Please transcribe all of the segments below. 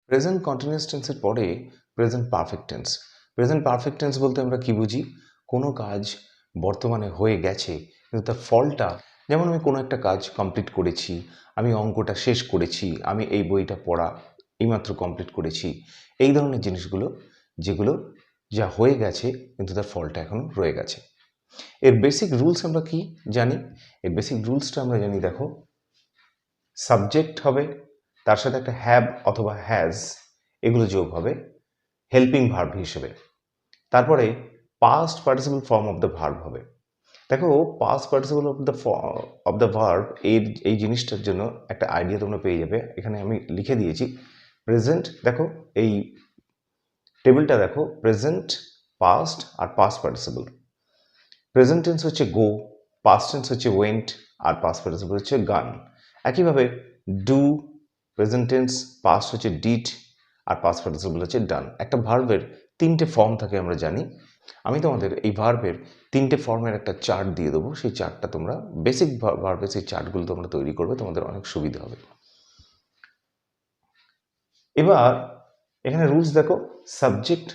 Present continuous টেন্সের পরে present perfect tense. Present perfect tense বলতে আমরা কি বুঝি? কোনো কাজ বর্তমানে হয়ে গেছে কিন্তু তার ফলটা, যেমন আমি কোনো একটা কাজ কমপ্লিট করেছি, আমি অঙ্কটা শেষ করেছি, আমি এই বইটা পড়া এইমাত্র কমপ্লিট করেছি, এই ধরনের জিনিসগুলো যেগুলো যা হয়ে গেছে কিন্তু তার ফলটা এখনো রয়ে গেছে। এর বেসিক রুলস আমরা কি জানি? এর বেসিক রুলসটা আমরা জানি, দেখো, সাবজেক্ট হবে, তার সাথে একটা হ্যাভ অথবা হ্যাজ এগুলো যোগ হবে হেল্পিং ভার্ব হিসেবে। তারপরে past participle form of the verb হবে। দেখো, past participle of the verb এই জিনিসটার জন্য একটা আইডিয়া তোমরা পেয়ে যাবে। এখানে আমি লিখে দিয়েছি প্রেজেন্ট। দেখো এই টেবিলটা দেখো, প্রেজেন্ট, পাস্ট আর পাস্ট পার্টিসিপল। প্রেজেন্ট টেন্স হচ্ছে গো, পাস্ট টেন্স হচ্ছে ওয়েন্ট, আর পাস্ট পার্টিসিপল হচ্ছে গান। একইভাবে ডু প্রেজেন্ট টেন্স, পাস্ট হচ্ছে ডিড, আর পাস্ট পার্টিসিপল হচ্ছে ডান। একটা ভার্বের তিনটে ফর্ম থাকে আমরা জানি। আমি তোমাদের এই ভার্বের তিনটে ফর্মের একটা চার্ট দিয়ে দেবো। সেই চার্টটা তোমরা বেসিক ভার্বের সেই চার্টগুলো তোমরা তৈরি করবে, তোমাদের অনেক সুবিধা হবে। এবার এখানে রুলস দেখো, সাবজেক্ট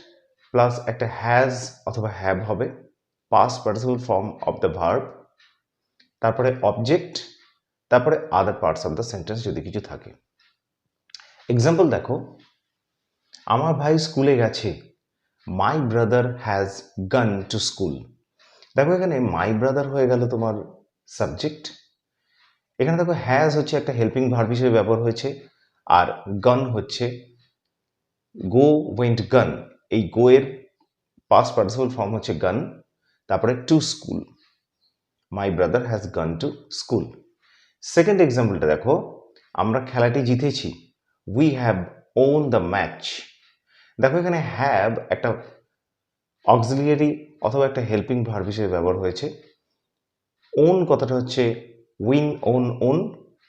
প্লাস একটা হ্যাজ অথবা হ্যাভ হবে, past participle form of the verb, তারপরে অবজেক্ট, তারপরে other parts of the sentence যদি কিছু থাকে। এক্সাম্পল দেখো, আমার ভাই স্কুলে গেছে, মাই brother has gone to school. দেখো এখানে মাই ব্রাদার হয়ে গেল তোমার সাবজেক্ট। এখানে দেখো হ্যাজ হচ্ছে একটা হেল্পিং ভার্ব হিসেবে ব্যবহার হয়েছে, আর গান হচ্ছে গো ওয়েন্ট গান। এই গো এর পাস্ট পার্টিসিপল ফর্ম হচ্ছে গান, তারপরে to school, my brother has gone to school. Second এক্সাম্পলটা দেখো, আমরা খেলাটি জিতেছি, we have won the match. দেখো এখানে হ্যাভ একটা অক্সিলিয়ারি অথবা একটা হেল্পিং ভার্ব হিসেবে ব্যবহার হয়েছে। ওন কথাটা হচ্ছে উইন, ওন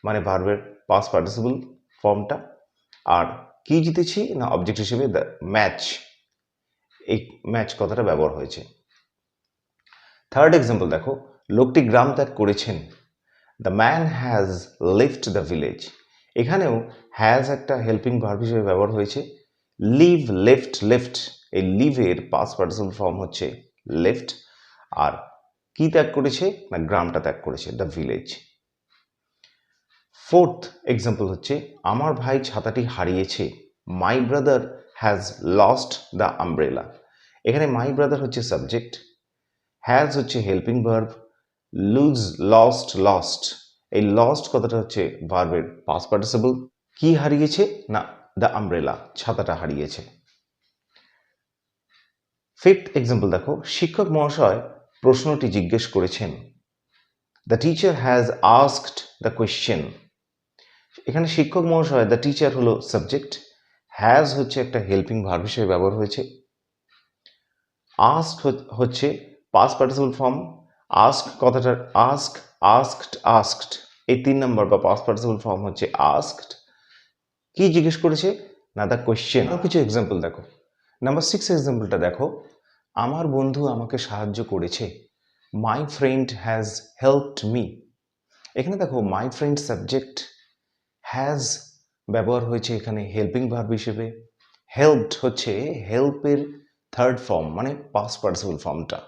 মানে ভার্বের পাস্ট পার্টিসিপল ফর্মটা। আর কি জিতেছি না অবজেক্ট হিসেবে দ্য ম্যাচ, এই ম্যাচ কথাটা ব্যবহার হয়েছে। থার্ড এক্সাম্পল দেখো, লোকটি গ্রাম ত্যাগ করেছেন, the man has lift the village. এখানেও হ্যাজ একটা হেল্পিং ভার্ব হিসেবে ব্যবহার হয়েছে। লিভ, লেফট, এই লিভের পাস্ট পার্টিসিপল ফর্ম হচ্ছে লেফট। আর কি ত্যাগ করেছে না গ্রামটা ত্যাগ করেছে, দ্য ভিলেজ। ফোর্থ এক্সাম্পল হচ্ছে, আমার ভাই ছাতাটি হারিয়েছে, মাই brother has lost the umbrella. এখানে মাই ব্রাদার হচ্ছে সাবজেক্ট, হ্যাজ হচ্ছে হেল্পিং ভার্ব, লুজ, লস্ট, এই লস্ট কথাটা হচ্ছে ভার্বের পাস্ট পার্টিসিপল। কি হারিয়েছে না দ্য আমব্রেলা, ছাতাটা হারিয়েছে। ফিফথ এক্সাম্পল দেখো, শিক্ষক মহাশয় প্রশ্নটি জিজ্ঞেস করেছেন, the teacher has asked the question. এখানে শিক্ষক মহাশয়, দ্য টিচার হলো সাবজেক্ট, হ্যাজ হচ্ছে একটা হেল্পিং ভার্ব হিসেবে ব্যবহার হয়েছে, আস্ক হচ্ছে পাস্ট পার্টিসিপল ফর্ম। আস্ক কথাটার আস্কড এই 3 নম্বর বা পাস্ট পার্টিসিপল ফর্ম হচ্ছে আস্কড। কি জিজ্ঞেস করেছে না দ্য কোয়েশ্চেন। আরও কিছু এক্সাম্পল দেখো। নাম্বার 6 এক্সাম্পলটা দেখো, আমার বন্ধু আমাকে সাহায্য করেছে, my friend has helped me. এখানে দেখো মাই ফ্রেন্ড সাবজেক্ট, হ্যাজ ব্যবহার হয়েছে এখানে হেল্পিং ভার্ব হিসেবে, হেল্পড হচ্ছে হেল্পের থার্ড ফর্ম মানে পাস্ট পার্টিসিপল ফর্মটা,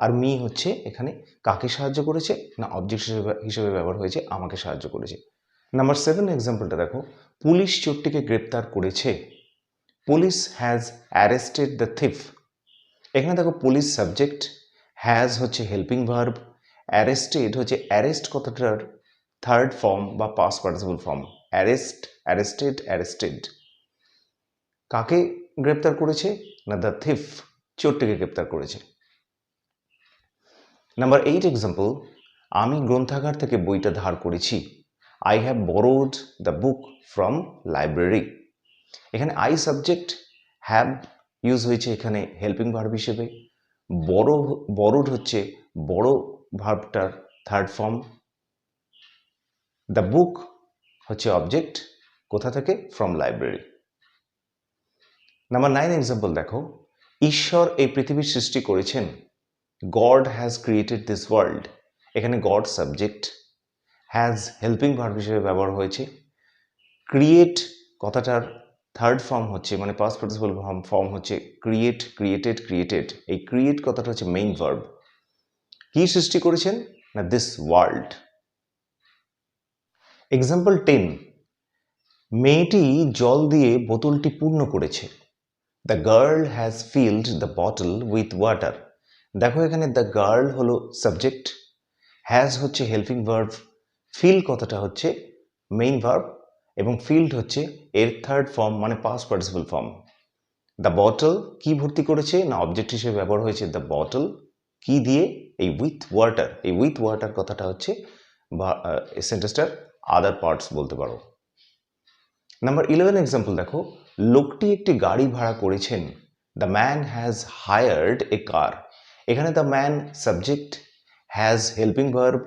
আর মি হচ্ছে এখানে কাকে সাহায্য করেছে না অবজেক্ট হিসেবে ব্যবহার হয়েছে, আমাকে সাহায্য করেছে। নাম্বার 7 এক্সাম্পলটা দেখো, পুলিশ চোরটিকে গ্রেপ্তার করেছে, police has arrested the thief. এখানে দেখো পুলিশ সাবজেক্ট, হ্যাজ হচ্ছে হেল্পিং ভার্ব, অ্যারেস্টেড হচ্ছে অ্যারেস্ট কথাটার থার্ড ফর্ম বা পাস্ট পার্টিসিপল ফর্ম, অ্যারেস্টেড। কাকে গ্রেপ্তার করেছে না দ্য থিফ, চোরটিকে গ্রেপ্তার করেছে। নাম্বার 8 এক্সাম্পল, আমি গ্রন্থাগার থেকে বইটা ধার করেছি, I have borrowed the book from library. এখানে আই সাবজেক্ট, হ্যাভ ইউজ হয়েছে এখানে হেল্পিং ভার্ব হিসেবে, বরোড হচ্ছে বড় ভার্বটার থার্ড ফর্ম, দ্য বুক হচ্ছে অবজেক্ট, কোথা থেকে ফ্রম লাইব্রেরি। নাম্বার 9 এক্সাম্পল দেখো, ঈশ্বর এই পৃথিবীর সৃষ্টি করেছেন, God has created this world. এখানে God subject, has helping verb হিসেবে ব্যবহার হয়েছে, ক্রিয়েট কথাটার থার্ড ফর্ম হচ্ছে মানে পাস্ট পার্টিসিপল ফর্ম হচ্ছে ক্রিয়েট, ক্রিয়েটেড, ক্রিয়েটেড। এই ক্রিয়েট কথাটা হচ্ছে মেইন ভার্ব। কি সৃষ্টি করেছেন না দিস ওয়ার্ল্ড। এক্সাম্পল 10, মেয়েটি জল দিয়ে বোতলটি পূর্ণ করেছে। The girl has field the bottle with water. দেখো এখানে দ্য গার্ল হলো সাবজেক্ট, হ্যাজ হচ্ছে হেল্পিং ভার্ব, ফিল কথাটা হচ্ছে মেইন ভার্ব এবং ফিল্ড হচ্ছে এর থার্ড ফর্ম মানে past participle form. The bottle কি ভর্তি করেছে না অবজেক্ট হিসেবে ব্যবহার হয়েছে দ্য বটল, কি দিয়ে এই উইথ ওয়াটার। এই উইথ ওয়াটার কথাটা হচ্ছে বা সেন্টেন্সটার আদার পার্টস বলতে পারো। নাম্বার 11 এক্সাম্পল দেখো, লোকটি একটি গাড়ি ভাড়া করেছেন। দ্য ম্যান হ্যাজ হায়ার্ড এ কার। এখানে the man subject, has helping verb,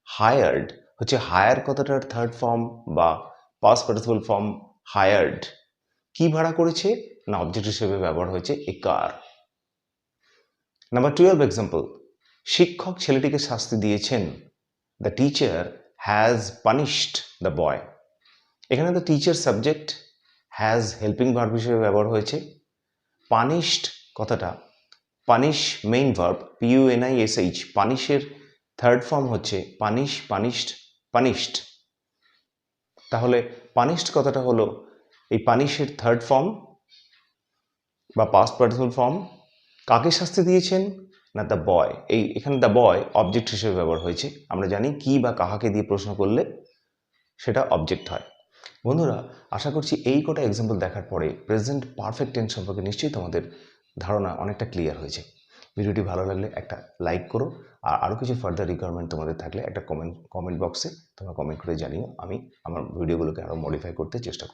hired হচ্ছে হায়ার কথাটার থার্ড ফর্ম বা পাস্ট পার্টিসিপল ফর্ম হায়ার্ড। কি ভাড়া করেছে না অবজেক্ট হিসেবে ব্যবহার হয়েছে এ কার। নাম্বার 12 এক্সাম্পল, শিক্ষক ছেলেটিকে শাস্তি দিয়েছেন। The teacher has punished the boy. এখানে the teacher subject, has helping verb হিসেবে ব্যবহার হয়েছে। পানিশড কথাটা পানিশ মেইন ভার্ব, PUNISH, পানিশের থার্ড ফর্ম হচ্ছে পানিশ, পানিশড, পানিশড। তাহলে পানিশড কথাটা হলো এই পানিশের থার্ড ফর্ম বা পাস্ট পার্টিসিপল ফর্ম। কাকে শাস্তি দিয়েছেন না দ্য বয়। এখানে দ্য বয় অবজেক্ট হিসেবে ব্যবহার হয়েছে। আমরা জানি কি বা কাহাকে দিয়ে প্রশ্ন করলে সেটা অবজেক্ট হয়। বন্ধুরা, আশা করছি এই কটা এক্সাম্পল দেখার পরে প্রেজেন্ট পারফেক্ট টেন্স সম্পর্কে নিশ্চয়ই তোমাদের ধারণা অনেকটা ক্লিয়ার হয়েছে। ভিডিওটি ভালো লাগলে একটা লাইক করো, আর আরও কিছু ফার্দার রিকোয়ারমেন্ট তোমাদের থাকলে একটা কমেন্ট বক্সে তোমরা কমেন্ট করে জানিও। আমি আমার ভিডিওগুলোকে আরও মডিফাই করতে চেষ্টা করব।